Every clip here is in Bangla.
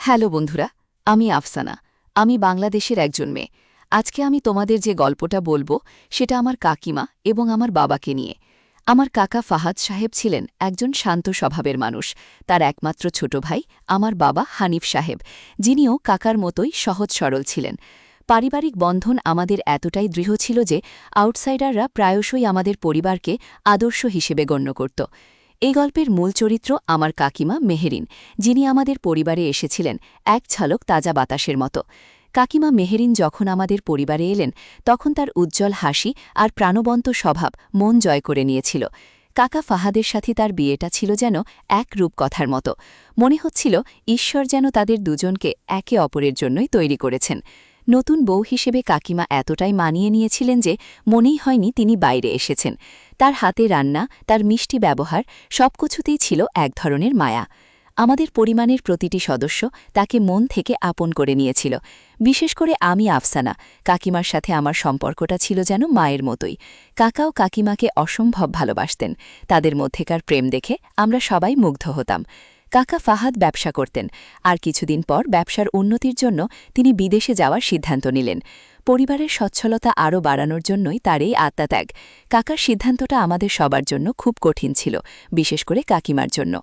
হ্যালো বন্ধুরা, আমি আফসানা। আমি বাংলাদেশের একজন মেয়ে। আজকে আমি তোমাদের যে গল্পটা বলবো সেটা আমার কাকিমা এবং আমার বাবাকে নিয়ে। আমার কাকা ফাহাদ সাহেব ছিলেন একজন শান্ত স্বভাবের মানুষ। তার একমাত্র ছোট ভাই আমার বাবা হানিফ সাহেব, যিনিও কাকার মতোই সহজ সরল ছিলেন। পারিবারিক বন্ধন আমাদের এতটাই দৃঢ় ছিল যে আউটসাইডাররা প্রায়শই আমাদের পরিবারকে আদর্শ হিসেবে গণ্য করত। এই গল্পের মূল চরিত্র আমার কাকিমা মেহেরিন, যিনি আমাদের পরিবারে এসেছিলেন এক ঝলক তাজা বাতাসের মতো। কাকিমা মেহেরিন যখন আমাদের পরিবারে এলেন তখন তার উজ্জ্বল হাসি আর প্রাণবন্ত স্বভাব মন জয় করে নিয়েছিল। কাকা ফাহাদের সাথে তার বিয়েটা ছিল যেন এক রূপকথার মতো। মনে হচ্ছিল ঈশ্বর যেন তাদের দুজনকে একে অপরের জন্যই তৈরি করেছেন। নতুন বউ হিসেবে কাকিমা এতটাই মানিয়ে নিয়েছিলেন যে মনেই হয়নি তিনি বাইরে এসেছেন। তার হাতে রান্না, তার মিষ্টি ব্যবহার সবকিছুতেই ছিল এক ধরনের মায়া। আমাদের পরিবারের প্রতিটি সদস্য তাকে মন থেকে আপন করে নিয়েছিল। বিশেষ করে আমি আফসানা, কাকিমার সাথে আমার সম্পর্কটা ছিল যেন মায়ের মতোই। কাকাও কাকিমাকে অসম্ভব ভালোবাসতেন। তাদের মধ্যেকার প্রেম দেখে আমরা সবাই মুগ্ধ হতাম। কাকা ফাহাদ ব্যবসা করতেন, আর কিছুদিন পর ব্যবসার উন্নতির জন্য তিনি বিদেশে যাওয়ার সিদ্ধান্ত নিলেন। পরিবারের সচ্ছলতা আরও বাড়ানোর জন্যই তার এই আত্মাত্যাগ। কাকার সিদ্ধান্তটা আমাদের সবার জন্য খুব কঠিন ছিল, বিশেষ করে কাকিমার জন্য।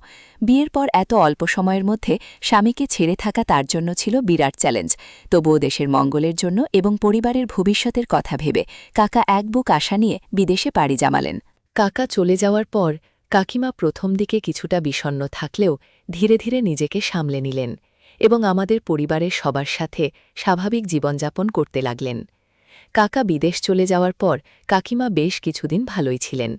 বিয়ের পর এত অল্প সময়ের মধ্যে স্বামীকে ছেড়ে থাকা তার জন্য ছিল বিরাট চ্যালেঞ্জ। তবুও দেশের মঙ্গলের জন্য এবং পরিবারের ভবিষ্যতের কথা ভেবে কাকা এক বুক আশা নিয়ে বিদেশে পাড়ি জামালেন। কাকা চলে যাওয়ার পর কাকিমা প্রথম দিকে কিছুটা বিষণ্ণ থাকলেও ধীরে ধীরে নিজেকে সামলে নিলেন এবং আমাদের পরিবারের সবার সাথে স্বাভাবিক জীবনযাপন করতে লাগলেন। কাকা বিদেশ চলে যাওয়ার পর কাকিমা বেশ কিছুদিন ভালোই ছিলেন।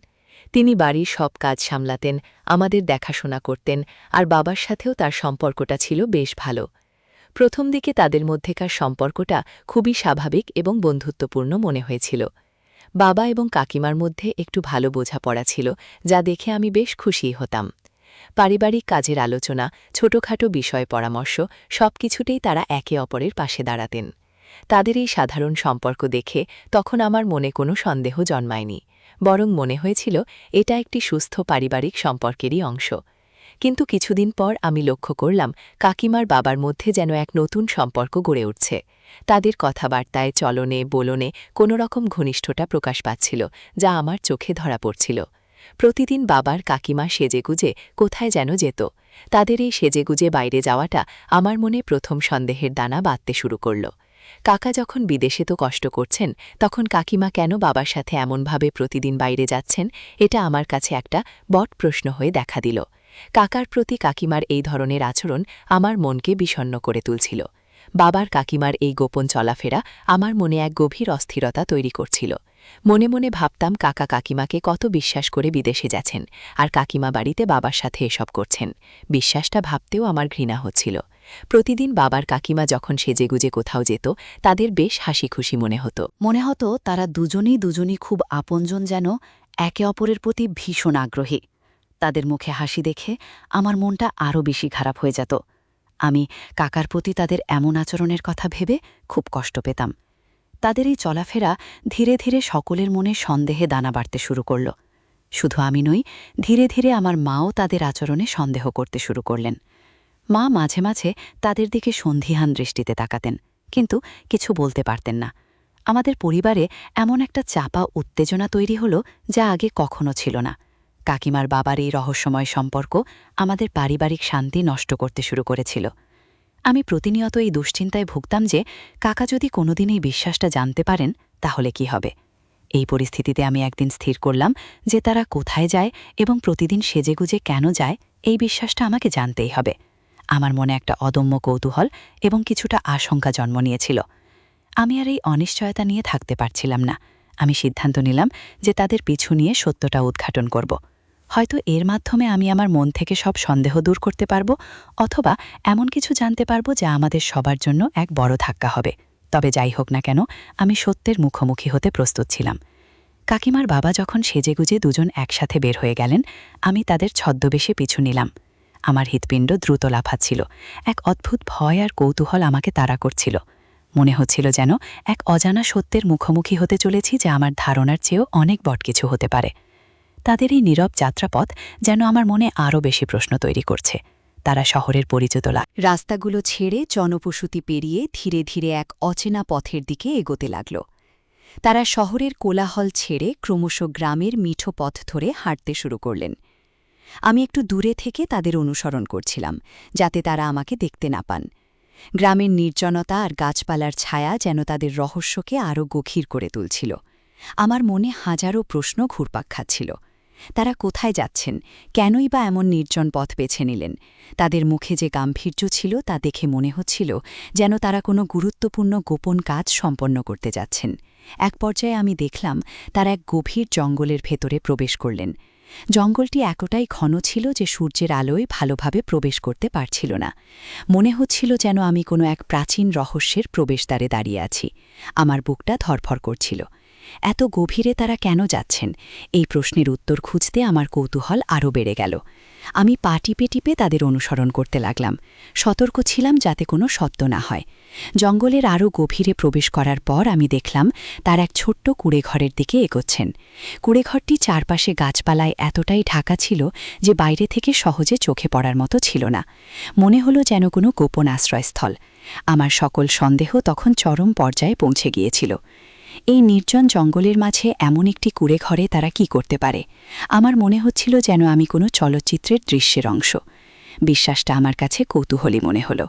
তিনি বাড়ির সব কাজ সামলাতেন, আমাদের দেখাশোনা করতেন, আর বাবার সাথেও তার সম্পর্কটা ছিল বেশ ভালো। প্রথম দিকে তাদের মধ্যেকার সম্পর্কটা খুবই স্বাভাবিক এবং বন্ধুত্বপূর্ণ মনে হয়েছিল। বাবা এবং কাকিমার মধ্যে একটু ভালো বোঝাপড়া ছিল, যা দেখে আমি বেশ খুশি হতাম। পারিবারিক কাজের আলোচনা, ছোটখাটো বিষয় পরামর্শ সবকিছুতেই তারা একে অপরের পাশে দাঁড়াতেন। তাদের এই সাধারণ সম্পর্ক দেখে তখন আমার মনে কোনো সন্দেহ জন্মায়নি, বরং মনে হয়েছিল এটা একটি সুস্থ পারিবারিক সম্পর্কেরই অংশ। কিন্তু কিছুদিন পর আমি লক্ষ্য করলাম কাকিমার বাবার মধ্যে যেন এক নতুন সম্পর্ক গড়ে উঠছে। তাদের কথাবার্তায়, চলনে, বলনে কোনো রকম ঘনিষ্ঠতা প্রকাশ পাচ্ছিল, যা আমার চোখে ধরা পড়ছিল। প্রতিদিন বাবার কাকিমা সেজেগুজে কোথায় যেন যেত। তাদের এই সেজেগুজে বাইরে যাওয়াটা আমার মনে প্রথম সন্দেহের দানা বাঁধতে শুরু করল। কাকা যখন বিদেশে তো কষ্ট করছেন, তখন কাকিমা কেন বাবার সাথে এমনভাবে প্রতিদিন বাইরে যাচ্ছেন, এটা আমার কাছে একটা বড় প্রশ্ন হয়ে দেখা দিল। কাকার প্রতি কাকিমার এই ধরনের আচরণ আমার মনকে বিষণ্ণ করে তুলছিল। বাবার কাকিমার এই গোপন চলাফেরা আমার মনে এক গভীর অস্থিরতা তৈরি করছিল। মনে মনে ভাবতাম কাকা কাকিমাকে কত বিশ্বাস করে বিদেশে যাচ্ছেন, আর কাকিমা বাড়িতে বাবার সাথে এসব করছেন। বিশ্বাসটা ভাবতেও আমার ঘৃণা হচ্ছিল। প্রতিদিন বাবার কাকিমা যখন সেজেগুজে কোথাও যেত, তাদের বেশ হাসি খুশি মনে হতো তারা দুজনই খুব আপনজন, যেন একে অপরের প্রতি ভীষণ আগ্রহী। তাদের মুখে হাসি দেখে আমার মনটা আরও বেশি খারাপ হয়ে যেত। আমি কাকার প্রতি তাদের এমন আচরণের কথা ভেবে খুব কষ্ট পেতাম। তাদের এই চলাফেরা ধীরে ধীরে সকলের মনে সন্দেহে দানা বাড়তে শুরু করল। শুধু আমি নই, ধীরে ধীরে আমার মাও তাদের আচরণে সন্দেহ করতে শুরু করলেন। মা মাঝে মাঝে তাদের দিকে সন্দিহান দৃষ্টিতে তাকাতেন, কিন্তু কিছু বলতে পারতেন না। আমাদের পরিবারে এমন একটা চাপা উত্তেজনা তৈরি হল, যা আগে কখনো ছিল না। কাকিমার বাবার এই রহস্যময় সম্পর্ক আমাদের পারিবারিক শান্তি নষ্ট করতে শুরু করেছিল। আমি প্রতিনিয়ত এই দুশ্চিন্তায় ভুগতাম যে কাকা যদি কোনোদিন এই বিশ্বাসটা জানতে পারেন, তাহলে কি হবে। এই পরিস্থিতিতে আমি একদিন স্থির করলাম যে তারা কোথায় যায় এবং প্রতিদিন সেজেগুজে কেন যায়, এই বিশ্বাসটা আমাকে জানতেই হবে। আমার মনে একটা অদম্য কৌতূহল এবং কিছুটা আশঙ্কা জন্ম নিয়েছিল। আমি আর এই অনিশ্চয়তা নিয়ে থাকতে পারছিলাম না। আমি সিদ্ধান্ত নিলাম যে তাদের পিছু নিয়ে সত্যটা উদ্ঘাটন করব। হয়তো এর মাধ্যমে আমি আমার মন থেকে সব সন্দেহ দূর করতে পারব, অথবা এমন কিছু জানতে পারব যা আমাদের সবার জন্য এক বড় ধাক্কা হবে। তবে যাই হোক না কেন, আমি সত্যের মুখোমুখি হতে প্রস্তুত ছিলাম। কাকিমার বাবা যখন সেজেগুজে দুজন একসাথে বের হয়ে গেলেন, আমি তাদের ছদ্মবেশে পিছু নিলাম। আমার হৃৎপিণ্ড দ্রুত লাফাচ্ছিল। এক অদ্ভুত ভয় আর কৌতূহল আমাকে তাড়া করছিল। মনে হচ্ছিল যেন এক অজানা সত্যের মুখোমুখি হতে চলেছি, যা আমার ধারণার চেয়েও অনেক বড় কিছু হতে পারে। তাদের এই নীরব যাত্রাপথ যেন আমার মনে আরও বেশি প্রশ্ন তৈরি করছে। তারা শহরের পরিচিত রাস্তাগুলো ছেড়ে জনবসতি পেরিয়ে ধীরে ধীরে এক অচেনা পথের দিকে এগোতে লাগল। তারা শহরের কোলাহল ছেড়ে ক্রমশ গ্রামের মিঠো পথ ধরে হাঁটতে শুরু করলেন। আমি একটু দূরে থেকে তাদের অনুসরণ করছিলাম, যাতে তারা আমাকে দেখতে না পান। গ্রামের নির্জনতা আর গাছপালার ছায়া যেন তাদের রহস্যকে আরও গভীর করে তুলছিল। আমার মনে হাজারো প্রশ্ন ঘুরপাক খাচ্ছিল। তারা কোথায় যাচ্ছেন, কেনই বা এমন নির্জন পথ বেছে নিলেন? তাদের মুখে যে গাম্ভীর্য ছিল তা দেখে মনে হচ্ছিল যেন তারা কোনো গুরুত্বপূর্ণ গোপন কাজ সম্পন্ন করতে যাচ্ছেন। এক পর্যায়ে আমি দেখলাম তারা এক গভীর জঙ্গলের ভেতরে প্রবেশ করলেন। জঙ্গলটি এতটাই ঘন ছিল যে সূর্যের আলোয় ভালোভাবে প্রবেশ করতে পারছিল না। মনে হচ্ছিল যেন আমি কোনো এক প্রাচীন রহস্যের প্রবেশদ্বারে দাঁড়িয়ে আছি। আমার বুকটা ধরফর করছিল। এত গভীরে তারা কেন যাচ্ছেন, এই প্রশ্নের উত্তর খুঁজতে আমার কৌতূহল আরও বেড়ে গেল। আমি পা টিপে টিপে তাদের অনুসরণ করতে লাগলাম, সতর্ক ছিলাম যাতে কোনো সত্য না হয়। জঙ্গলের আরও গভীরে প্রবেশ করার পর আমি দেখলাম তার এক ছোট্ট কুঁড়েঘরের দিকে এগোচ্ছেন। কুঁড়েঘরটি চারপাশে গাছপালায় এতটাই ঢাকা ছিল যে বাইরে থেকে সহজে চোখে পড়ার মতো ছিল না। মনে হলো যেন কোনো গোপন আশ্রয়স্থল। আমার সকল সন্দেহ তখন চরম পর্যায়ে পৌঁছে গিয়েছিল। এই নির্জন জঙ্গলের মাঝে এমন একটি কুঁড়েঘরে তারা কি করতে পারে? আমার মনে হচ্ছিল যেন আমি কোনো চলচ্চিত্রের দৃশ্যের অংশ। বিশ্বাসটা আমার কাছে কৌতূহলী মনে হলো।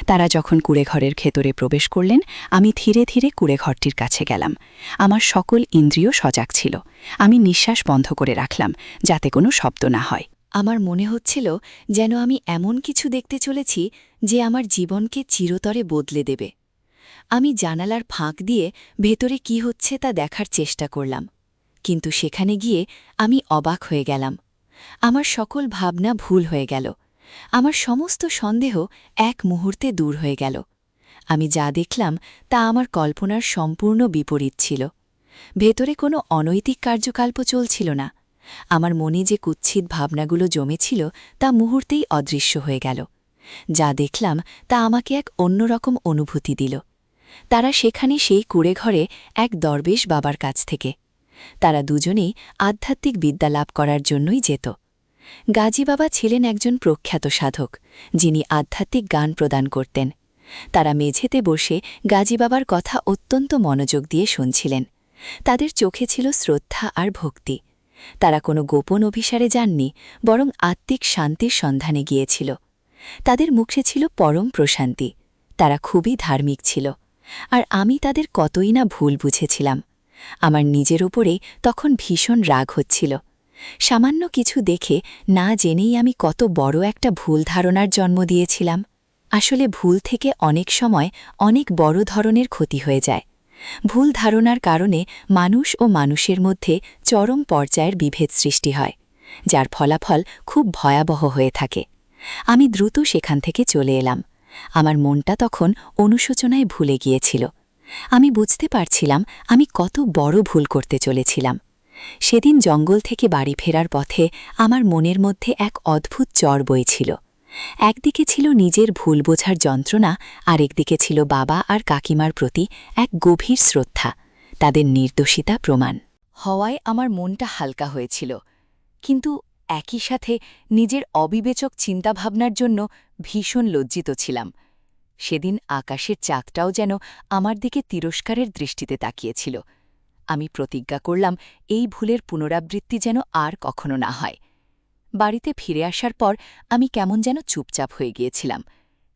তারা যখন কুঁড়েঘরের ভেতরে প্রবেশ করলেন, আমি ধীরে ধীরে কুঁড়েঘরটির কাছে গেলাম। আমার সকল ইন্দ্রিয় সজাগ ছিল। আমি নিঃশ্বাস বন্ধ করে রাখলাম, যাতে কোনো শব্দ না হয়। আমার মনে হচ্ছিল যেন আমি এমন কিছু দেখতে চলেছি যে আমার জীবনকে চিরতরে বদলে দেবে। আমি জানালার ফাঁক দিয়ে ভেতরে কি হচ্ছে তা দেখার চেষ্টা করলাম, কিন্তু সেখানে গিয়ে আমি অবাক হয়ে গেলাম। আমার সকল ভাবনা ভুল হয়ে গেল। আমার সমস্ত সন্দেহ এক মুহূর্তে দূর হয়ে গেল। আমি যা দেখলাম তা আমার কল্পনার সম্পূর্ণ বিপরীত ছিল। ভেতরে কোনো অনৈতিক কার্যকলাপ চলছিল না। আমার মনে যে কুৎসিত ভাবনাগুলো জমেছিল তা মুহূর্তেই অদৃশ্য হয়ে গেল। যা দেখলাম তা আমাকে এক অন্যরকম অনুভূতি দিল। তারা সেখানে সেই কুঁড়েঘরে এক দরবেশ বাবার কাছ থেকে। তারা দুজনেই আধ্যাত্মিক বিদ্যা লাভ করার জন্যই যেত। গাজী বাবা ছিলেন একজন প্রখ্যাত সাধক, যিনি আধ্যাত্মিক জ্ঞান প্রদান করতেন। তারা মেঝেতে বসে গাজী বাবার কথা অত্যন্ত মনোযোগ দিয়ে শুনছিলেন। তাদের চোখে ছিল শ্রদ্ধা আর ভক্তি। তারা কোনো গোপন অভিসারে যাননি, বরং আত্মিক শান্তির সন্ধানে গিয়েছিল। তাদের মুখে ছিল পরম প্রশান্তি। তারা খুবই ধার্মিক ছিল, আর আমি তাদের কতই না ভুল বুঝেছিলাম। আমার নিজের ওপরে তখন ভীষণ রাগ হচ্ছিল। সামান্য কিছু দেখে না জেনেই আমি কত বড় একটা ভুল ধারণার জন্ম দিয়েছিলাম। আসলে ভুল থেকে অনেক সময় অনেক বড় ধরনের ক্ষতি হয়ে যায়। ভুল ধারণার কারণে মানুষ ও মানুষের মধ্যে চরম পর্যায়ের বিভেদ সৃষ্টি হয়, যার ফলাফল খুব ভয়াবহ হয়ে থাকে। আমি দ্রুত সেখান থেকে চলে এলাম। আমার মনটা তখন অনুশোচনায় ভুলে গিয়েছিল। আমি বুঝতে পারছিলাম আমি কত বড় ভুল করতে চলেছিলাম। সেদিন জঙ্গল থেকে বাড়ি ফেরার পথে আমার মনের মধ্যে এক অদ্ভুত জ্বর বইছিল। একদিকে ছিল নিজের ভুল বোঝার যন্ত্রণা, আর একদিকে ছিল বাবা আর কাকিমার প্রতি এক গভীর শ্রদ্ধা, তাদের নির্দোষিতা প্রমাণ হওয়ায় আমার মনটা হালকা হয়েছিল। কিন্তু একই সাথে নিজের অবিবেচক চিন্তাভাবনার জন্য ভীষণ লজ্জিত ছিলাম। সেদিন আকাশের চাঁদটাও যেন আমার দিকে তিরস্কারের দৃষ্টিতে তাকিয়েছিল। আমি প্রতিজ্ঞা করলাম এই ভুলের পুনরাবৃত্তি যেন আর কখনো না হয়। বাড়িতে ফিরে আসার পর আমি কেমন যেন চুপচাপ হয়ে গিয়েছিলাম।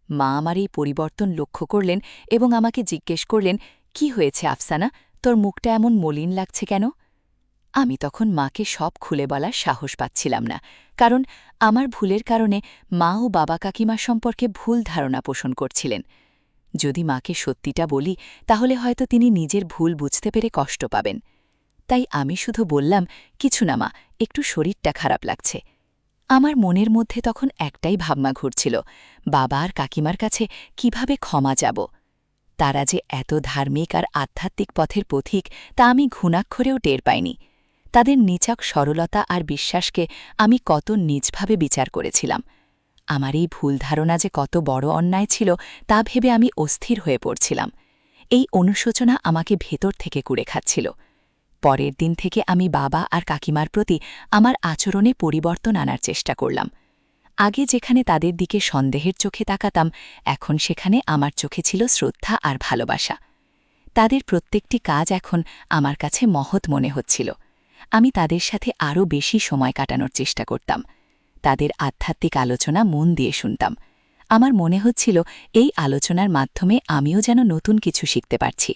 মা আমার এই পরিবর্তন লক্ষ্য করলেন এবং আমাকে জিজ্ঞেস করলেন, কি হয়েছে আফসানা, তোর মুখটা এমন মলিন লাগছে কেন? আমি তখন মাকে সব খুলে বলার সাহস পাচ্ছিলাম না, কারণ আমার ভুলের কারণে মা ও বাবা কাকিমা সম্পর্কে ভুল ধারণা পোষণ করছিলেন। যদি মাকে সত্যিটা বলি তাহলে হয়তো তিনি নিজের ভুল বুঝতে পেরে কষ্ট পাবেন। তাই আমি শুধু বললাম, কিছু না মা, একটু শরীরটা খারাপ লাগছে। আমার মনের মধ্যে তখন একটাই ভাবনা ঘুরছিল, বাবা আর কাকিমার কাছে কিভাবে ক্ষমা যাব। তারা যে এত ধার্মিক আর আধ্যাত্মিক পথের পথিক তা আমি ঘুণাক্ষরেও টের পাইনি। তাদের নিছক সরলতা আর বিশ্বাসকে আমি কত নীচভাবে বিচার করেছিলাম। আমার এই ভুল ধারণা যে কত বড় অন্যায় ছিল তা ভেবে আমি অস্থির হয়ে পড়ছিলাম। এই অনুশোচনা আমাকে ভেতর থেকে কুড়ে খাচ্ছিল। পরের দিন থেকে আমি বাবা আর কাকিমার প্রতি আমার আচরণে পরিবর্তন আনার চেষ্টা করলাম। আগে যেখানে তাদের দিকে সন্দেহের চোখে তাকাতাম, এখন সেখানে আমার চোখে ছিল শ্রদ্ধা আর ভালোবাসা। তাদের প্রত্যেকটি কাজ এখন আমার কাছে মহৎ মনে হচ্ছিল। আমি তাদের সাথে আরও বেশি সময় কাটানোর চেষ্টা করতাম। তাদের আধ্যাত্মিক আলোচনা মন দিয়ে শুনতাম। আমার মনে হচ্ছিল এই আলোচনার মাধ্যমে আমিও যেন নতুন কিছু শিখতে পারছি।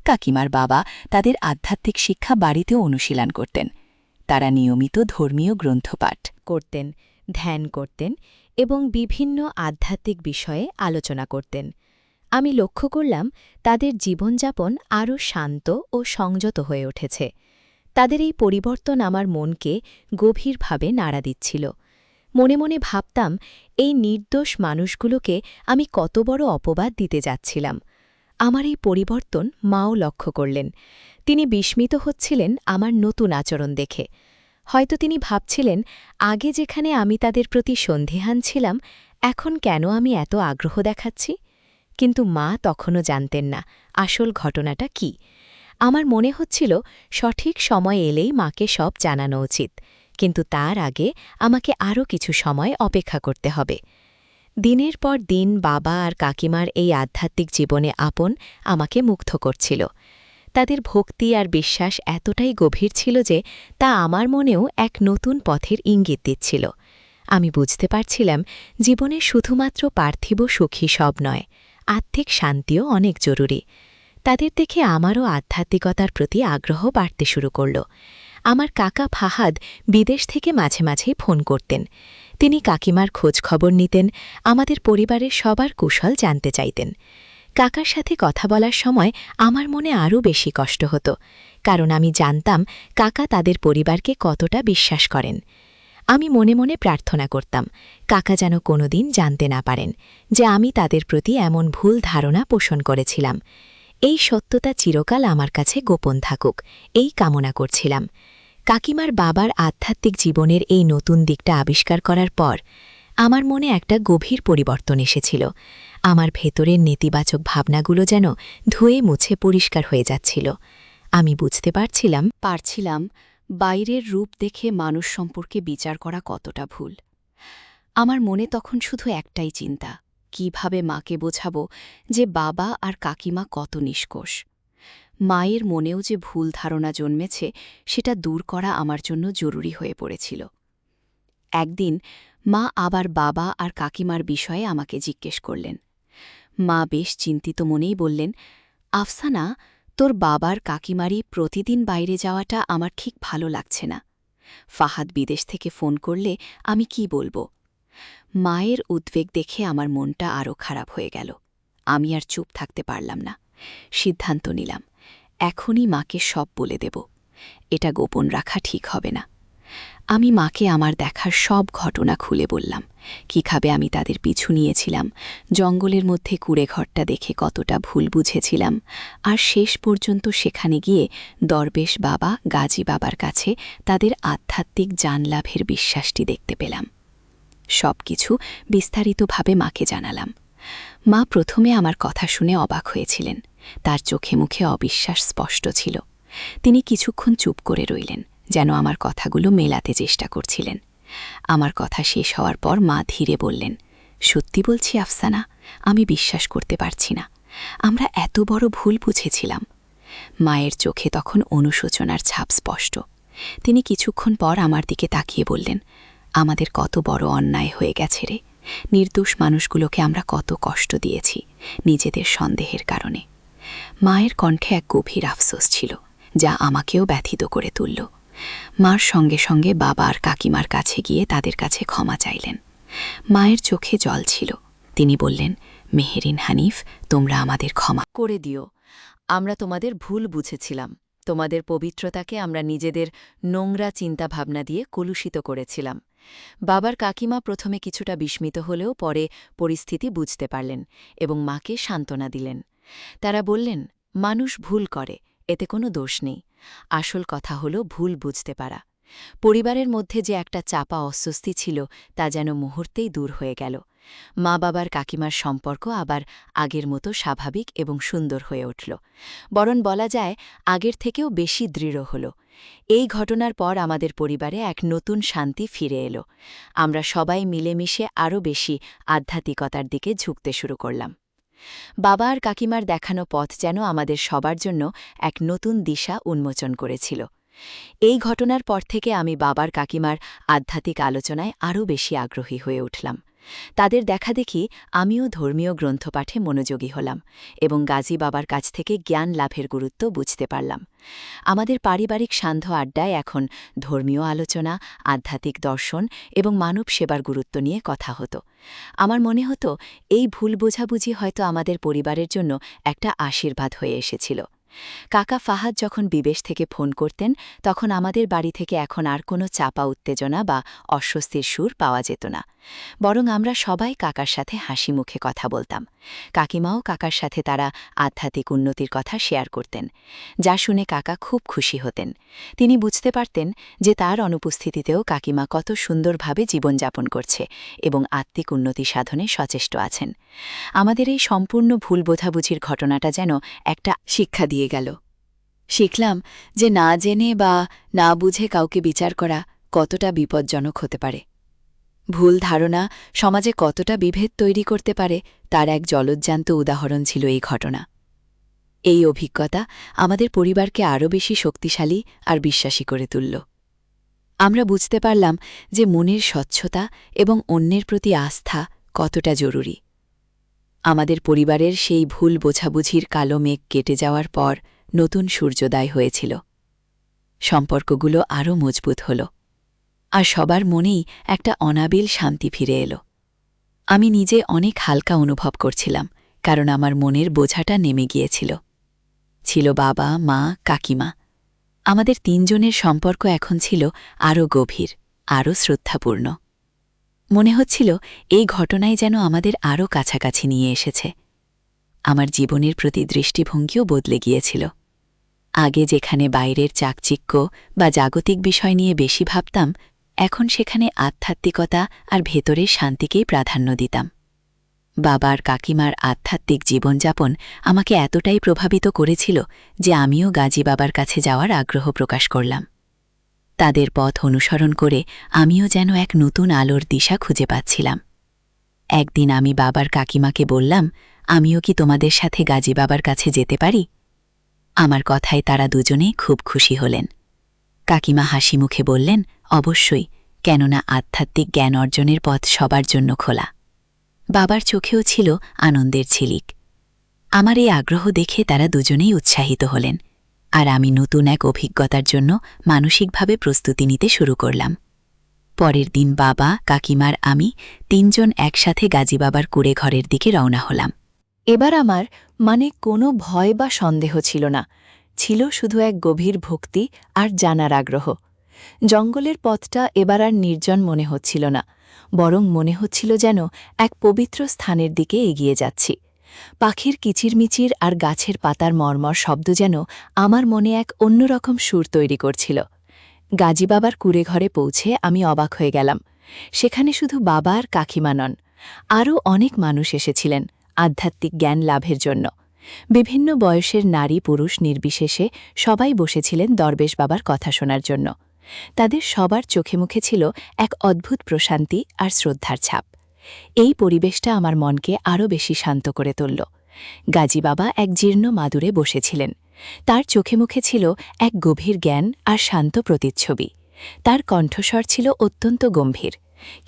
কাকিমার বাবা তাদের আধ্যাত্মিক শিক্ষা বাড়িতেও অনুশীলন করতেন। তারা নিয়মিত ধর্মীয় গ্রন্থপাঠ করতেন, ধ্যান করতেন এবং বিভিন্ন আধ্যাত্মিক বিষয়ে আলোচনা করতেন। আমি লক্ষ্য করলাম তাদের জীবনযাপন আরও শান্ত ও সংযত হয়ে উঠেছে। তাদের এই পরিবর্তন আমার মনকে গভীরভাবে নাড়া দিচ্ছিল। মনে মনে ভাবতাম, এই নির্দোষ মানুষগুলোকে আমি কত বড় অপবাদ দিতে যাচ্ছিলাম। আমার এই পরিবর্তন মাও লক্ষ্য করলেন। তিনি বিস্মিত হচ্ছিলেন আমার নতুন আচরণ দেখে। হয়তো তিনি ভাবছিলেন, আগে যেখানে আমি তাদের প্রতি সন্দিহান ছিলাম, এখন কেন আমি এত আগ্রহ দেখাচ্ছি। কিন্তু মা তখনও জানতেন না আসল ঘটনাটা কি। আমার মনে হচ্ছিল সঠিক সময় এলেই মাকে সব জানানো উচিত, কিন্তু তার আগে আমাকে আরও কিছু সময় অপেক্ষা করতে হবে। দিনের পর দিন বাবা আর কাকিমার এই আধ্যাত্মিক জীবনে আপন আমাকে মুগ্ধ করছিল। তাদের ভক্তি আর বিশ্বাস এতটাই গভীর ছিল যে তা আমার মনেও এক নতুন পথের ইঙ্গিত দিচ্ছিল। আমি বুঝতে পারছিলাম, জীবনে শুধুমাত্র পার্থিব সুখী সব নয়, আত্মিক শান্তিও অনেক জরুরি। তাদের দেখে আমারও আধ্যাত্মিকতার প্রতি আগ্রহ বাড়তে শুরু করল। আমার কাকা ফাহাদ বিদেশ থেকে মাঝে মাঝেই ফোন করতেন। তিনি কাকিমার খোঁজ খবর নিতেন, আমাদের পরিবারের সবার কুশল জানতে চাইতেন। কাকার সাথে কথা বলার সময় আমার মনে আরও বেশি কষ্ট হতো, কারণ আমি জানতাম কাকা তাদের পরিবারকে কতটা বিশ্বাস করেন। আমি মনে মনে প্রার্থনা করতাম, কাকা যেন কোনোদিন জানতে না পারেন যে আমি তাদের প্রতি এমন ভুল ধারণা পোষণ করেছিলাম। এই সত্যতা চিরকাল আমার কাছে গোপন থাকুক, এই কামনা করছিলাম। কাকিমার বাবার আধ্যাত্মিক জীবনের এই নতুন দিকটা আবিষ্কার করার পর আমার মনে একটা গভীর পরিবর্তন এসেছিল। আমার ভেতরের নেতিবাচক ভাবনাগুলো যেন ধুয়ে মুছে পরিষ্কার হয়ে যাচ্ছিল। আমি বুঝতে পারছিলাম বাইরের রূপ দেখে মানুষ সম্পর্কে বিচার করা কতটা ভুল। আমার মনে তখন শুধু একটাই চিন্তা, কিভাবে মাকে বোঝাবো যে বাবা আর কাকিমা কত নিষ্কোষ। মায়ের মনেও যে ভুল ধারণা জন্মেছে সেটা দূর করা আমার জন্য জরুরি হয়ে পড়েছিল। একদিন মা আবার বাবা আর কাকিমার বিষয়ে আমাকে জিজ্ঞেস করলেন। মা বেশ চিন্তিত মনেই বললেন, আফসানা, তোর বাবার কাকিমারই প্রতিদিন বাইরে যাওয়াটা আমার ঠিক ভালো লাগছে না। ফাহাদ বিদেশ থেকে ফোন করলে আমি কি বলবো? মায়ের উদ্বেগ দেখে আমার মনটা আরও খারাপ হয়ে গেল। আমি আর চুপ থাকতে পারলাম না। সিদ্ধান্ত নিলাম, এখনই মাকে সব বলে দেব। এটা গোপন রাখা ঠিক হবে না। আমি মাকে আমার দেখার সব ঘটনা খুলে বললাম, কিভাবে আমি তাদের পিছু নিয়েছিলাম, জঙ্গলের মধ্যে কুঁড়েঘরটা দেখে কতটা ভুল বুঝেছিলাম, আর শেষ পর্যন্ত সেখানে গিয়ে দরবেশ বাবা গাজী বাবার কাছে তাদের আধ্যাত্মিক জানলাভের বিশ্বাসটি দেখতে পেলাম। সব কিছু বিস্তারিতভাবে মাকে জানালাম। মা প্রথমে আমার কথা শুনে অবাক হয়েছিলেন। তার চোখে মুখে অবিশ্বাস স্পষ্ট ছিল। তিনি কিছুক্ষণ চুপ করে রইলেন, যেন আমার কথাগুলো মেলাতে চেষ্টা করছিলেন। আমার কথা শেষ হওয়ার পর মা ধীরে বললেন, সত্যি বলছি আফসানা, আমি বিশ্বাস করতে পারছি না। আমরা এত বড় ভুল বুঝেছিলাম। মায়ের চোখে তখন অনুশোচনার ছাপ স্পষ্ট। তিনি কিছুক্ষণ পর আমার দিকে তাকিয়ে বললেন, আমাদের কত বড় অন্যায় হয়ে গেছে রে। নির্দোষ মানুষগুলোকে আমরা কত কষ্ট দিয়েছি নিজেদের সন্দেহের কারণে। মায়ের কণ্ঠে এক গভীর আফসোস ছিল, যা আমাকেও ব্যথিত করে তুলল। মার সঙ্গে সঙ্গে বাবা আর কাকিমার কাছে গিয়ে তাদের কাছে ক্ষমা চাইলেন। মায়ের চোখে জল ছিল। তিনি বললেন, মেহেরিন হানিফ, তোমরা আমাদের ক্ষমা করে দিও। আমরা তোমাদের ভুল বুঝেছিলাম। তোমাদের পবিত্রতাকে আমরা নিজেদের নোংরা চিন্তাভাবনা দিয়ে কলুষিত করেছিলাম। বাবার কাকিমা প্রথমে কিছুটা বিস্মিত হলেও পরে পরিস্থিতি বুঝতে পারলেন এবং মাকে সান্ত্বনা দিলেন। তারা বললেন, মানুষ ভুল করে, এতে কোনো দোষ নেই। আসল কথা হলো ভুল বুঝতে পারা। পরিবারের মধ্যে যে একটা চাপা অস্বস্তি ছিল তা যেন মুহূর্তেই দূর হয়ে গেল। মা বাবার কাকিমার সম্পর্ক আবার আগের মতো স্বাভাবিক এবং সুন্দর হয়ে উঠল, বরং বলা যায় আগের থেকেও বেশি দৃঢ় হল। এই ঘটনার পর আমাদের পরিবারে এক নতুন শান্তি ফিরে এলো। আমরা সবাই মিলেমিশে আরও বেশি আধ্যাত্মিকতার দিকে ঝুঁকতে শুরু করলাম। বাবা আর কাকিমার দেখানো পথ যেন আমাদের সবার জন্য এক নতুন দিশা উন্মোচন করেছিল। এই ঘটনার পর থেকে আমি বাবার কাকিমার আধ্যাত্মিক আলোচনায় আরও বেশি আগ্রহী হয়ে উঠলাম। তাদের দেখাদেখি আমিও ধর্মীয় গ্রন্থ পাঠে মনোযোগী হলাম এবং গাজী বাবার কাছ থেকে জ্ঞান লাভের গুরুত্ব বুঝতে পারলাম। আমাদের পারিবারিক সান্ধ্য আড্ডায় এখন ধর্মীয় আলোচনা, আধ্যাত্মিক দর্শন এবং মানব সেবার গুরুত্ব নিয়ে কথা হতো। আমার মনে হতো এই ভুল বোঝাবুঝি হয়তো আমাদের পরিবারের জন্য একটা আশীর্বাদ হয়ে এসেছিল। কাকা ফাহাদ যখন বিদেশ থেকে ফোন করতেন, তখন আমাদের বাড়ি থেকে এখন আর কোনো চাপা উত্তেজনা বা অস্বস্তির সুর পাওয়া যেত না, বরং আমরা সবাই কাকার সাথে হাসি মুখে কথা বলতাম। কাকিমাও কাকার সাথে তারা আধ্যাত্মিক উন্নতির কথা শেয়ার করতেন, যা শুনে কাকা খুব খুশি হতেন। তিনি বুঝতে পারতেন যে তার অনুপস্থিতিতেও কাকিমা কত সুন্দরভাবে জীবনযাপন করছে এবং আত্মিক উন্নতি সাধনে সচেষ্ট আছেন। আমাদের এই সম্পূর্ণ ভুল বোঝাবুঝির ঘটনাটা যেন একটা শিক্ষা দিয়ে গেল। শিখলাম যে না জেনে বা না বুঝে কাউকে বিচার করা কতটা বিপজ্জনক হতে পারে। ভুল ধারণা সমাজে কতটা বিভেদ তৈরি করতে পারে তার এক জলজ্জান্ত উদাহরণ ছিল এই ঘটনা। এই অভিজ্ঞতা আমাদের পরিবারকে আরও বেশি শক্তিশালী আর বিশ্বাসী করে তুলল। আমরা বুঝতে পারলাম যে মনের স্বচ্ছতা এবং অন্যের প্রতি আস্থা কতটা জরুরি। আমাদের পরিবারের সেই ভুল বোঝাবুঝির কালো মেঘ কেটে যাওয়ার পর নতুন সূর্যোদয় হয়েছিল। সম্পর্কগুলো আরও মজবুত হল, আর সবার মনেই একটা অনাবিল শান্তি ফিরে এলো। আমি নিজে অনেক হালকা অনুভব করছিলাম, কারণ আমার মনের বোঝাটা নেমে গিয়েছিল। ছিল বাবা, মা, কাকিমা। আমাদের তিনজনের সম্পর্ক এখন ছিল আরও গভীর, আরও শ্রদ্ধাপূর্ণ। মনে হচ্ছিল এই ঘটনাই যেন আমাদের আরও কাছাকাছি নিয়ে এসেছে। আমার জীবনের প্রতি দৃষ্টিভঙ্গিও বদলে গিয়েছিল। আগে যেখানে বাইরের চাকচিক্য বা জাগতিক বিষয় নিয়ে বেশি ভাবতাম, এখন সেখানে আধ্যাত্মিকতা আর ভেতরের শান্তিকেই প্রাধান্য দিতাম। বাবার কাকিমার আধ্যাত্মিক জীবনযাপন আমাকে এতটাই প্রভাবিত করেছিল যে আমিও গাজী বাবার কাছে যাওয়ার আগ্রহ প্রকাশ করলাম। তাদের পথ অনুসরণ করে আমিও যেন এক নতুন আলোর দিশা খুঁজে পাচ্ছিলাম। একদিন আমি বাবার কাকিমাকে বললাম, আমিও কি তোমাদের সাথে গাজী বাবার কাছে যেতে পারি? আমার কথায় তারা দুজনেই খুব খুশি হলেন। কাকিমা হাসি মুখে বললেন, অবশ্যই, কেননা আধ্যাত্মিক জ্ঞান অর্জনের পথ সবার জন্য খোলা। বাবার চোখেও ছিল আনন্দের ঝিলিক। আমার এই আগ্রহ দেখে তারা দুজনেই উৎসাহিত হলেন, আর আমি নতুন এক অভিজ্ঞতার জন্য মানসিকভাবে প্রস্তুতি নিতে শুরু করলাম। পরের দিন বাবা, কাকিমার আমি তিনজন একসাথে গাজী বাবার কুঁড়ে ঘরের দিকে রওনা হলাম। এবার আমার কোনো ভয় বা সন্দেহ ছিল না, ছিল শুধু এক গভীর ভক্তি আর জানার আগ্রহ। জঙ্গলের পথটা এবার আর নির্জন মনে হচ্ছিল না, বরং মনে হচ্ছিল যেন এক পবিত্র স্থানের দিকে এগিয়ে যাচ্ছি। পাখির কিচিরমিচির আর গাছের পাতার মর্মর শব্দ যেন আমার মনে এক অন্যরকম সুর তৈরি করছিল। গাজী বাবার কুঁড়ে ঘরে পৌঁছে আমি অবাক হয়ে গেলাম। সেখানে শুধু বাবা আর কাকিমা নন, আরও অনেক মানুষ এসেছিলেন আধ্যাত্মিক জ্ঞান লাভের জন্য। বিভিন্ন বয়সের নারী পুরুষ নির্বিশেষে সবাই বসেছিলেন দরবেশ বাবার কথা শোনার জন্য। তাদের সবার চোখে মুখে ছিল এক অদ্ভুত প্রশান্তি আর শ্রদ্ধার ছাপ। এই পরিবেশটা আমার মনকে আরও বেশি শান্ত করে তুলল। গাজী বাবা এক জীর্ণ মাদুরে বসেছিলেন। তার চোখে মুখে ছিল এক গভীর জ্ঞান আর শান্ত প্রতিচ্ছবি। তার কণ্ঠস্বর ছিল অত্যন্ত গম্ভীর,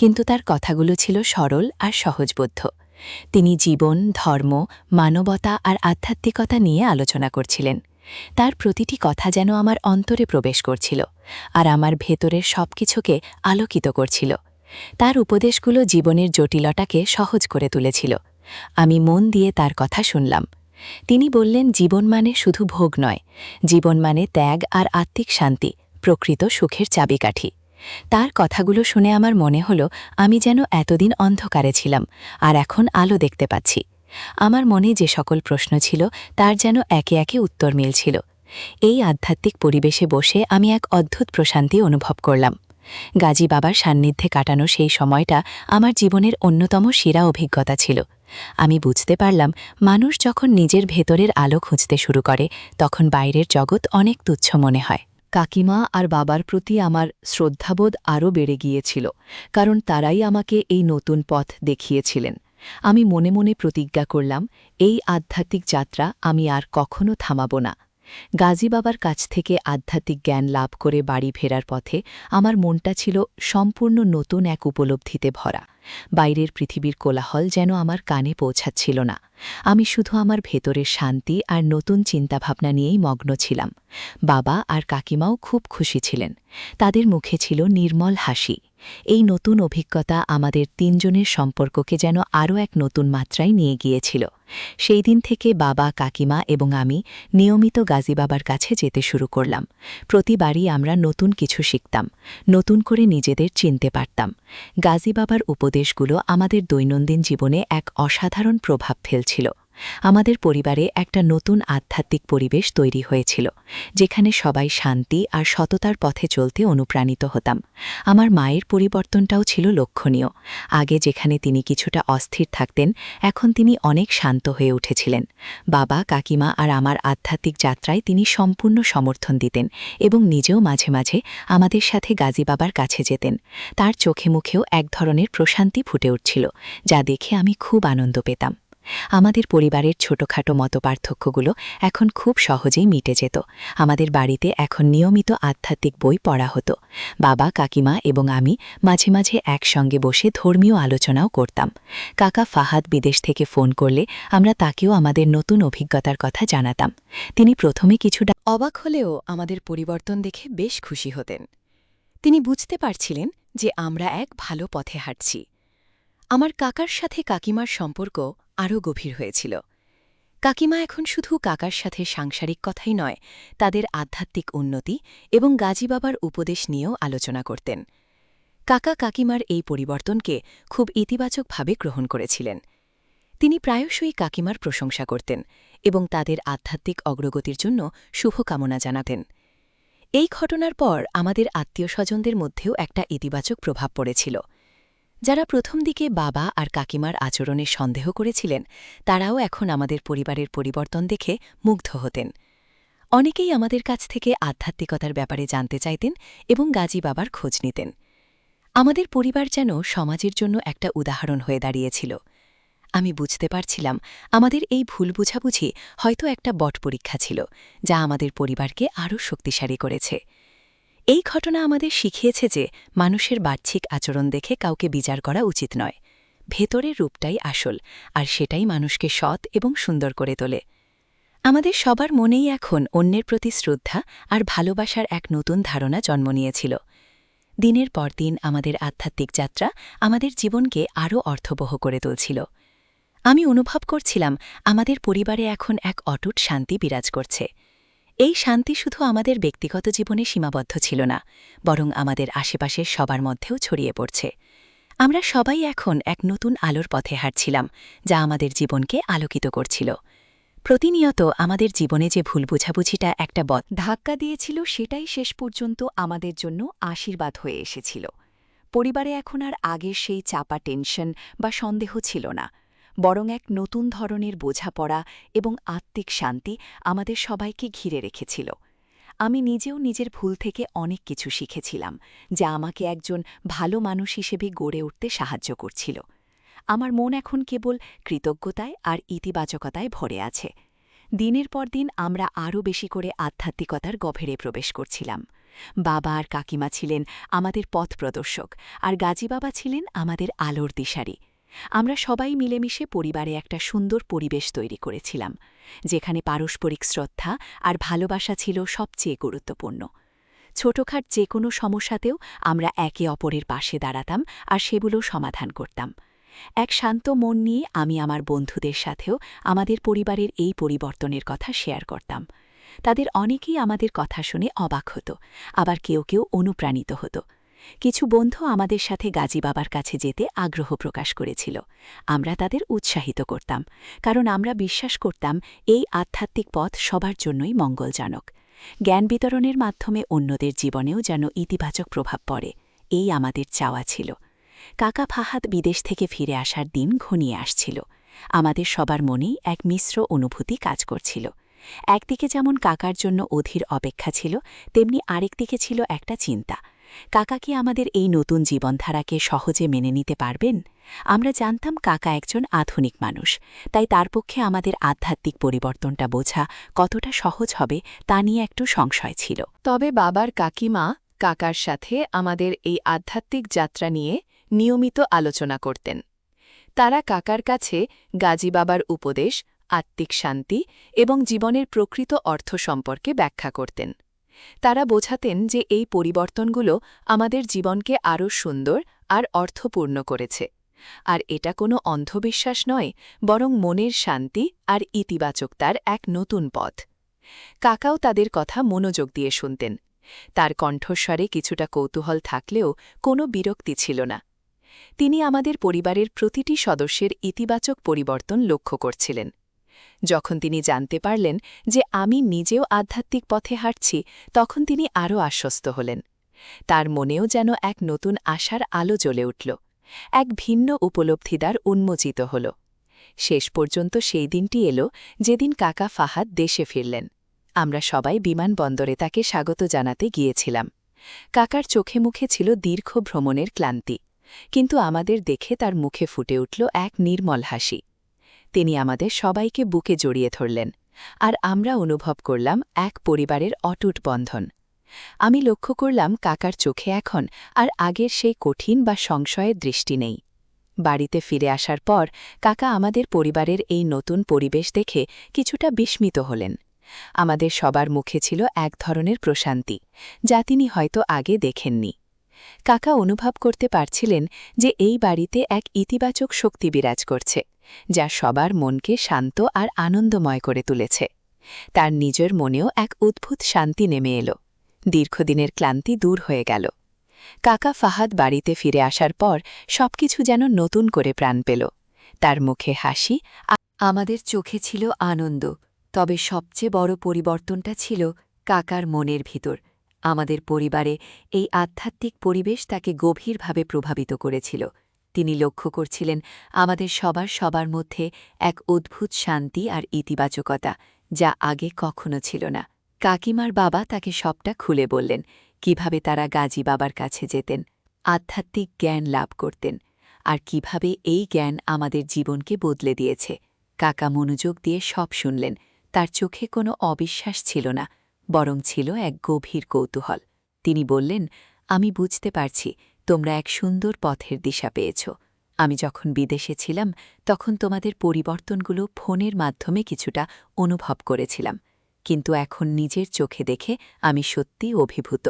কিন্তু তার কথাগুলো ছিল সরল আর সহজবোধ্য। তিনি জীবন, ধর্ম, মানবতা আর আধ্যাত্মিকতা নিয়ে আলোচনা করছিলেন। তার প্রতিটি কথা যেন আমার অন্তরে প্রবেশ করছিল, আর আমার ভেতরের সবকিছুকে আলোকিত করছিল। তার উপদেশগুলো জীবনের জটিলতাকে সহজ করে তুলেছিল। আমি মন দিয়ে তার কথা শুনলাম। তিনি বললেন, জীবন মানে শুধু ভোগ নয়, জীবন মানে ত্যাগ আর আত্মিক শান্তি, প্রকৃত সুখের চাবিকাঠি। তার কথাগুলো শুনে আমার মনে হল আমি যেন এতদিন অন্ধকারে ছিলাম, আর এখন আলো দেখতে পাচ্ছি। আমার মনে যে সকল প্রশ্ন ছিল তার যেন একে একে উত্তর মিলছিল। এই আধ্যাত্মিক পরিবেশে বসে আমি এক অদ্ভুত প্রশান্তি অনুভব করলাম। গাজী বাবার সান্নিধ্যে কাটানো সেই সময়টা আমার জীবনের অন্যতম সেরা অভিজ্ঞতা ছিল। আমি বুঝতে পারলাম, মানুষ যখন নিজের ভেতরের আলো খুঁজতে শুরু করে তখন বাইরের জগৎ অনেক তুচ্ছ মনে হয়। কাকিমা আর বাবার প্রতি আমার শ্রদ্ধাবোধ আরও বেড়ে গিয়েছিল, কারণ তারাই আমাকে এই নতুন পথ দেখিয়েছিলেন। আমি মনে মনে প্রতিজ্ঞা করলাম, এই আধ্যাত্মিক যাত্রা আমি আর কখনো থামাব না। গাজী বাবার কাছ থেকে আধ্যাত্মিক জ্ঞান লাভ করে বাড়ি ফেরার পথে আমার মনটা ছিল সম্পূর্ণ নতুন এক উপলব্ধিতে ভরা। বাইরের পৃথিবীর কোলাহল যেন আমার কানে পৌঁছাচ্ছিল না। আমি শুধু আমার ভেতরের শান্তি আর নতুন চিন্তাভাবনা নিয়েই মগ্ন ছিলাম। বাবা আর কাকিমাও খুব খুশি ছিলেন। তাদের মুখে ছিল নির্মল হাসি। এই নতুন অভিজ্ঞতা আমাদের তিনজনের সম্পর্ককে যেন আরও এক নতুন মাত্রায় নিয়ে গিয়েছিল। সেই দিন থেকে বাবা, কাকিমা এবং আমি নিয়মিত গাজী বাবার কাছে যেতে শুরু করলাম। প্রতিবারই আমরা নতুন কিছু শিখতাম, নতুন করে নিজেদের চিনতে পারতাম। গাজী বাবার উপদেশগুলো আমাদের দৈনন্দিন জীবনে এক অসাধারণ প্রভাব ফেলছিল। আমাদের পরিবারে একটা নতুন আধ্যাত্মিক পরিবেশ তৈরি হয়েছিল, যেখানে সবাই শান্তি আর সততার পথে চলতে অনুপ্রাণিত হতাম। আমার মায়ের পরিবর্তনটাও ছিল লক্ষণীয়। আগে যেখানে তিনি কিছুটা অস্থির থাকতেন, এখন তিনি অনেক শান্ত হয়ে উঠেছিলেন। বাবা, কাকিমা আর আমার আধ্যাত্মিক যাত্রায় তিনি সম্পূর্ণ সমর্থন দিতেন এবং নিজেও মাঝে মাঝে আমাদের সাথে গাজী বাবার কাছে যেতেন। তার চোখে মুখেও এক ধরনের প্রশান্তি ফুটে উঠছিল, যা দেখে আমি খুব আনন্দ পেতাম। আমাদের পরিবারের ছোটখাটো মতপার্থক্যগুলো এখন খুব সহজেই মিটে যেত। আমাদের বাড়িতে এখন নিয়মিত আধ্যাত্মিক বই পড়া হতো। বাবা, কাকিমা এবং আমি মাঝে মাঝে একসঙ্গে বসে ধর্মীয় আলোচনাও করতাম। কাকা ফাহাদ বিদেশ থেকে ফোন করলে আমরা তাকেও আমাদের নতুন অভিজ্ঞতার কথা জানাতাম। তিনি প্রথমে কিছুটা অবাক হলেও আমাদের পরিবর্তন দেখে বেশ খুশি হতেন। তিনি বুঝতে পারছিলেন যে আমরা এক ভালো পথে হাঁটছি। আমার কাকার সাথে কাকিমার সম্পর্ক আরও গভীর হয়েছিল। কাকিমা এখন শুধু কাকার সাথে সাংসারিক কথাই নয়, তাদের আধ্যাত্মিক উন্নতি এবং গাজী বাবার উপদেশ নিয়েও আলোচনা করতেন। কাকা কাকিমার এই পরিবর্তনকে খুব ইতিবাচকভাবে গ্রহণ করেছিলেন। তিনি প্রায়শই কাকিমার প্রশংসা করতেন এবং তাদের আধ্যাত্মিক অগ্রগতির জন্য শুভকামনা জানাতেন। এই ঘটনার পর আমাদের আত্মীয়স্বজনদের মধ্যেও একটা ইতিবাচক প্রভাব পড়েছিল। যারা প্রথম দিকে বাবা আর কাকিমার আচরণে সন্দেহ করেছিলেন, তারাও এখন আমাদের পরিবারের পরিবর্তন দেখে মুগ্ধ হতেন। অনেকেই আমাদের কাছ থেকে আধ্যাত্মিকতার ব্যাপারে জানতে চাইতেন এবং গাজী বাবার খোঁজ নিতেন। আমাদের পরিবার যেন সমাজের জন্য একটা উদাহরণ হয়ে দাঁড়িয়েছিল। আমি বুঝতে পারছিলাম, আমাদের এই ভুল বুঝাবুঝি হয়তো একটা বট পরীক্ষা ছিল, যা আমাদের পরিবারকে আরও শক্তিশালী করেছে। এই ঘটনা আমাদের শিখিয়েছে যে মানুষের বাহ্যিক আচরণ দেখে কাউকে বিচার করা উচিত নয়। ভেতরের রূপটাই আসল, আর সেটাই মানুষকে সৎ এবং সুন্দর করে তোলে। আমাদের সবার মনেই এখন অন্যের প্রতি শ্রদ্ধা আর ভালোবাসার এক নতুন ধারণা জন্ম নিয়েছিল। দিনের পর দিন আমাদের আধ্যাত্মিক যাত্রা আমাদের জীবনকে আরও অর্থবহ করে তুলছিল। আমি অনুভব করছিলাম, আমাদের পরিবারে এখন এক অটুট শান্তি বিরাজ করছে। এই শান্তি শুধু আমাদের ব্যক্তিগত জীবনে সীমাবদ্ধ ছিল না, বরং আমাদের আশেপাশের সবার মধ্যেও ছড়িয়ে পড়ছে। আমরা সবাই এখন এক নতুন আলোর পথে হাঁটছিলাম, যা আমাদের জীবনকে আলোকিত করছিল। প্রতিনিয়ত আমাদের জীবনে যে ভুল বোঝাবুঝিটা একটা ধাক্কা দিয়েছিল, সেটাই শেষ পর্যন্ত আমাদের জন্য আশীর্বাদ হয়ে এসেছিল। পরিবারে এখন আর আগের সেই চাপা টেনশন বা সন্দেহ ছিল না, বরং এক নতুন ধরনের বোঝাপড়া এবং আত্মিক শান্তি আমাদের সবাইকে ঘিরে রেখেছিল। আমি নিজেও নিজের ভুল থেকে অনেক কিছু শিখেছিলাম, যা আমাকে একজন ভালো মানুষ হিসেবে গড়ে উঠতে সাহায্য করছিল। আমার মন এখন কেবল কৃতজ্ঞতায় আর ইতিবাচকতায় ভরে আছে। দিনের পর দিন আমরা আরও বেশি করে আধ্যাত্মিকতার গভীরে প্রবেশ করছিলাম। বাবা আর কাকিমা ছিলেন আমাদের পথ প্রদর্শক, আর গাজী বাবা ছিলেন আমাদের আলোর দিশারি। আমরা সবাই মিলেমিশে পরিবারে একটা সুন্দর পরিবেশ তৈরি করেছিলাম, যেখানে পারস্পরিক শ্রদ্ধা আর ভালোবাসা ছিল সবচেয়ে গুরুত্বপূর্ণ। ছোটখাট যে কোনো সমস্যাতেও আমরা একে অপরের পাশে দাঁড়াতাম আর সেগুলো সমাধান করতাম। এক শান্ত মন নিয়ে আমি আমার বন্ধুদের সাথেও আমাদের পরিবারের এই পরিবর্তনের কথা শেয়ার করতাম। তাদের অনেকেই আমাদের কথা শুনে অবাক হতো, আবার কেউ কেউ অনুপ্রাণিত হতো। কিছু বন্ধু আমাদের সাথে গাজী বাবার কাছে যেতে আগ্রহ প্রকাশ করেছিল। আমরা তাদের উৎসাহিত করতাম, কারণ আমরা বিশ্বাস করতাম এই আধ্যাত্মিক পথ সবার জন্যই মঙ্গলজনক। জ্ঞান বিতরণের মাধ্যমে অন্যদের জীবনেও যেন ইতিবাচক প্রভাব পড়ে, এই আমাদের চাওয়া ছিল। কাকা ফাহাদ বিদেশ থেকে ফিরে আসার দিন ঘনিয়ে আসছিল। আমাদের সবার মনেই এক মিশ্র অনুভূতি কাজ করছিল। একদিকে যেমন কাকার জন্য অধীর অপেক্ষা ছিল, তেমনি আরেকদিকে ছিল একটা চিন্তা। কাকা কি আমাদের এই নতুন জীবনধারাকে সহজে মেনে নিতে পারবেন? আমরা জানতাম কাকা একজন আধুনিক মানুষ, তাই তার পক্ষে আমাদের আধ্যাত্মিক পরিবর্তনটা বোঝা কতটা সহজ হবে তা নিয়ে একটু সংশয় ছিল। তবে বাবার কাকিমা কাকার সাথে আমাদের এই আধ্যাত্মিক যাত্রা নিয়ে নিয়মিত আলোচনা করতেন। তারা কাকার কাছে গাজী বাবার উপদেশ, আত্মিক শান্তি এবং জীবনের প্রকৃত অর্থ সম্পর্কে ব্যাখ্যা করতেন। তারা বোঝাতেন যে এই পরিবর্তনগুলো আমাদের জীবনকে আরও সুন্দর আর অর্থপূর্ণ করেছে, আর এটা কোনো অন্ধবিশ্বাস নয়, বরং মনের শান্তি আর ইতিবাচকতার এক নতুন পথ। কাকাও তাদের কথা মনোযোগ দিয়ে শুনতেন। তার কণ্ঠস্বরে কিছুটা কৌতূহল থাকলেও কোনো বিরক্তি ছিল না। তিনি আমাদের পরিবারের প্রতিটি সদস্যের ইতিবাচক পরিবর্তন লক্ষ্য করছিলেন। যখন তিনি জানতে পারলেন যে আমি নিজেও আধ্যাত্মিক পথে হাঁটছি, তখন তিনি আরও আশ্বস্ত হলেন। তার মনেও যেন এক নতুন আশার আলো জ্বলে উঠল। এক ভিন্ন উপলব্ধিদ্বার উন্মোচিত হল। শেষ পর্যন্ত সেই দিনটি এলো যেদিন কাকা ফাহাদ দেশে ফিরলেন। আমরা সবাই বিমানবন্দরে তাকে স্বাগত জানাতে গিয়েছিলাম। কাকার চোখে মুখে ছিল দীর্ঘ ভ্রমণের ক্লান্তি, কিন্তু আমাদের দেখে তার মুখে ফুটে উঠল এক নির্মল হাসি। তিনি আমাদের সবাইকে বুকে জড়িয়ে ধরলেন, আর আমরা অনুভব করলাম এক পরিবারের অটুট বন্ধন। আমি লক্ষ্য করলাম কাকার চোখে এখন আর আগের সেই কঠিন বা সংশয়ের দৃষ্টি নেই। বাড়িতে ফিরে আসার পর কাকা আমাদের পরিবারের এই নতুন পরিবেশ দেখে কিছুটা বিস্মিত হলেন। আমাদের সবার মুখে ছিল এক ধরনের প্রশান্তি, যা তিনি হয়তো আগে দেখেননি। কাকা অনুভব করতে পারছিলেন যে এই বাড়িতে এক ইতিবাচক শক্তি বিরাজ করছে, যা সবার মনকে শান্ত আর আনন্দময় করে তুলেছে। তার নিজের মনেও এক অদ্ভুত শান্তি নেমে এলো। দীর্ঘদিনের ক্লান্তি দূর হয়ে গেল। কাকা ফাহাদ বাড়িতে ফিরে আসার পর সবকিছু যেন নতুন করে প্রাণ পেল। তার মুখে হাসি, আমাদের চোখে ছিল আনন্দ, তবে সবচেয়ে বড় পরিবর্তনটা ছিল কাকার মনের ভিতর। আমাদের পরিবারে এই আধ্যাত্মিক পরিবেশ তাকে গভীরভাবে প্রভাবিত করেছিল। তিনি লক্ষ্য করছিলেন আমাদের সবার মধ্যে এক অদ্ভুত শান্তি আর ইতিবাচকতা, যা আগে কখনো ছিল না। কাকিমার বাবা তাকে সবটা খুলে বললেন, কিভাবে তারা গাজী বাবার কাছে যেতেন, আধ্যাত্মিক জ্ঞান লাভ করতেন, আর কিভাবে এই জ্ঞান আমাদের জীবনকে বদলে দিয়েছে। কাকা মনোযোগ দিয়ে সব শুনলেন। তার চোখে কোনো অবিশ্বাস ছিল না, বরং ছিল এক গভীর কৌতূহল। তিনি বললেন, আমি বুঝতে পারছি তোমরা এক সুন্দর পথের দিশা পেয়েছ। আমি যখন বিদেশে ছিলাম তখন তোমাদের পরিবর্তনগুলো ফোনের মাধ্যমে কিছুটা অনুভব করেছিলাম, কিন্তু এখন নিজের চোখে দেখে আমি সত্যি অভিভূত।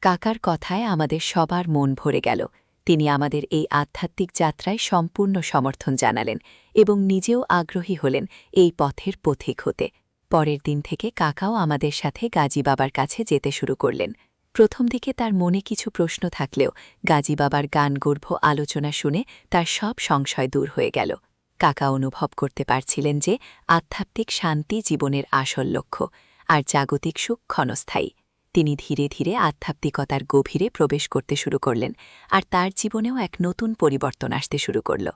কাকার কথায় আমাদের সবার মন ভরে গেল। তিনি আমাদের এই আধ্যাত্মিক যাত্রায় সম্পূর্ণ সমর্থন জানালেন এবং নিজেও আগ্রহী হলেন এই পথের পথিক হতে। পরের দিন থেকে কাকাও আমাদের সাথে গাজী বাবার কাছে যেতে শুরু করলেন। প্রথম দিকে তার মনে কিছু প্রশ্ন থাকলেও গাজী বাবার গানগর্ভ আলোচনা শুনে তার সব সংশয় দূর হয়ে গেল। কাকা অনুভব করতে পারছিলেন যে আধ্যাত্মিক শান্তি জীবনের আসল লক্ষ্য, আর জাগতিক সুখ ক্ষণস্থায়ী। তিনি ধীরে ধীরে আধ্যাত্মিকতার গভীরে প্রবেশ করতে শুরু করলেন, আর তার জীবনেও এক নতুন পরিবর্তন আসতে শুরু করল।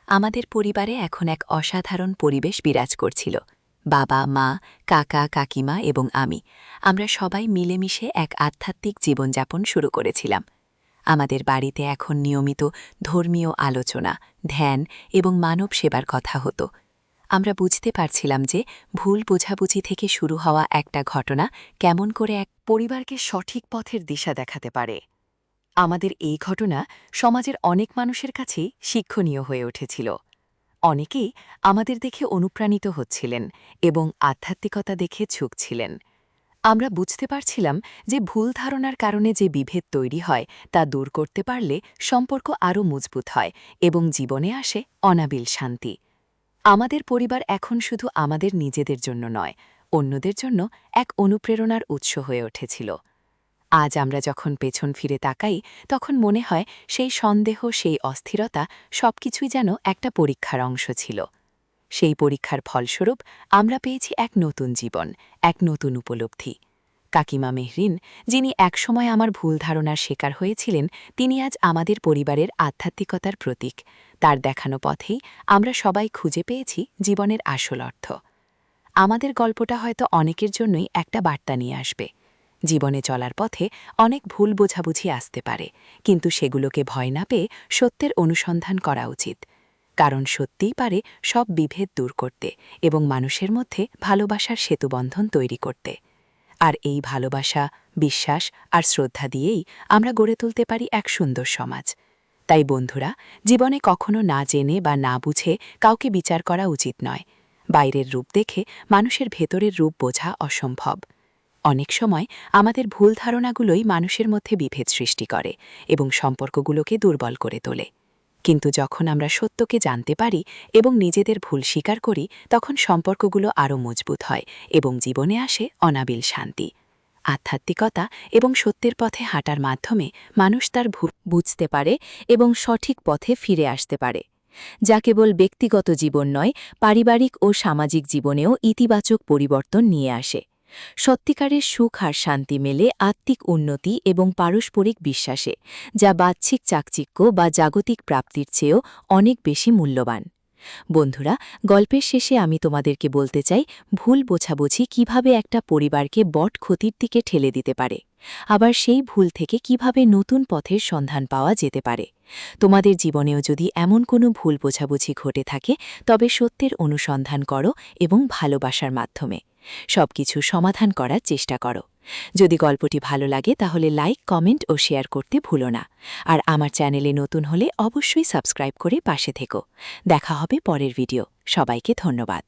আমাদের পরিবারে এখন এক অসাধারণ পরিবেশ বিরাজ করছিল। বাবা, মা, কাকা, কাকিমা এবং আমরা সবাই মিলেমিশে এক আধ্যাত্মিক জীবনযাপন শুরু করেছিলাম। আমাদের বাড়িতে এখন নিয়মিত ধর্মীয় আলোচনা, ধ্যান এবং মানব সেবার কথা হতো। আমরা বুঝতে পারছিলাম যে ভুল বোঝাবুঝি থেকে শুরু হওয়া একটা ঘটনা কেমন করে এক পরিবারকে সঠিক পথের দিশা দেখাতে পারে। আমাদের এই ঘটনা সমাজের অনেক মানুষের কাছেই শিক্ষণীয় হয়ে উঠেছিল। অনেকেই আমাদের দেখে অনুপ্রাণিত হচ্ছিলেন এবং আধ্যাত্মিকতা দেখে ঝুঁকছিলেন। আমরা বুঝতে পারছিলাম যে ভুল ধারণার কারণে যে বিভেদ তৈরি হয় তা দূর করতে পারলে সম্পর্ক আরও মজবুত হয় এবং জীবনে আসে অনাবিল শান্তি। আমাদের পরিবার এখন শুধু আমাদের নিজেদের জন্য নয়, অন্যদের জন্য এক অনুপ্রেরণার উৎস হয়ে উঠেছিল। আজ আমরা যখন পেছন ফিরে তাকাই, তখন মনে হয় সেই সন্দেহ, সেই অস্থিরতা সবকিছুই যেন একটা পরীক্ষার অংশ ছিল। সেই পরীক্ষার ফলস্বরূপ আমরা পেয়েছি এক নতুন জীবন, এক নতুন উপলব্ধি। কাকিমা মেহরিন, যিনি একসময় আমার ভুল ধারণার শিকার হয়েছিলেন, তিনি আজ আমাদের পরিবারের আধ্যাত্মিকতার প্রতীক। তার দেখানো পথেই আমরা সবাই খুঁজে পেয়েছি জীবনের আসল অর্থ। আমাদের গল্পটা হয়তো অনেকের জন্যই একটা বার্তা নিয়ে আসবে। জীবনে চলার পথে অনেক ভুল বোঝাবুঝি আসতে পারে, কিন্তু সেগুলোকে ভয় না পেয়ে সত্যের অনুসন্ধান করা উচিত। কারণ সত্যিই পারে সব বিভেদ দূর করতে এবং মানুষের মধ্যে ভালোবাসার সেতুবন্ধন তৈরি করতে। আর এই ভালোবাসা, বিশ্বাস আর শ্রদ্ধা দিয়েই আমরা গড়ে তুলতে পারি এক সুন্দর সমাজ। তাই বন্ধুরা, জীবনে কখনো না জেনে বা না বুঝে কাউকে বিচার করা উচিত নয়। বাইরের রূপ দেখে মানুষের ভেতরের রূপ বোঝা অসম্ভব। অনেক সময় আমাদের ভুল ধারণাগুলোই মানুষের মধ্যে বিভেদ সৃষ্টি করে এবং সম্পর্কগুলোকে দুর্বল করে তোলে। কিন্তু যখন আমরা সত্যকে জানতে পারি এবং নিজেদের ভুল স্বীকার করি, তখন সম্পর্কগুলো আরও মজবুত হয় এবং জীবনে আসে অনাবিল শান্তি। আধ্যাত্মিকতা এবং সত্যের পথে হাঁটার মাধ্যমে মানুষ তার ভুল বুঝতে পারে এবং সঠিক পথে ফিরে আসতে পারে, যা কেবল ব্যক্তিগত জীবন নয়, পারিবারিক ও সামাজিক জীবনেও ইতিবাচক পরিবর্তন নিয়ে আসে। সত্যিকারের সুখ আর শান্তি মেলে আত্মিক উন্নতি এবং পারস্পরিক বিশ্বাসে, যা বাহ্যিক চাকচিক্য বা জাগতিক প্রাপ্তির চেয়েও অনেক বেশি মূল্যবান। বন্ধুরা, গল্পের শেষে আমি তোমাদেরকে বলতে চাই, ভুল বোঝাবুঝি কিভাবে একটা পরিবারকে বট ক্ষতির দিকে ঠেলে দিতে পারে, আবার সেই ভুল থেকে কিভাবে নতুন পথের সন্ধান পাওয়া যেতে পারে। তোমাদের জীবনেও যদি এমন কোনো ভুল বোঝাবুঝি ঘটে থাকে, তবে সত্যের অনুসন্ধান করো এবং ভালোবাসার মাধ্যমে সবকিছু সমাধান করার চেষ্টা করো। যদি গল্পটি ভালো লাগে তাহলে লাইক, কমেন্ট ও শেয়ার করতে ভুলো না। আর আমার চ্যানেলে নতুন হলে অবশ্যই সাবস্ক্রাইব করে পাশে থেকো। দেখা হবে পরের ভিডিও। সবাইকে ধন্যবাদ।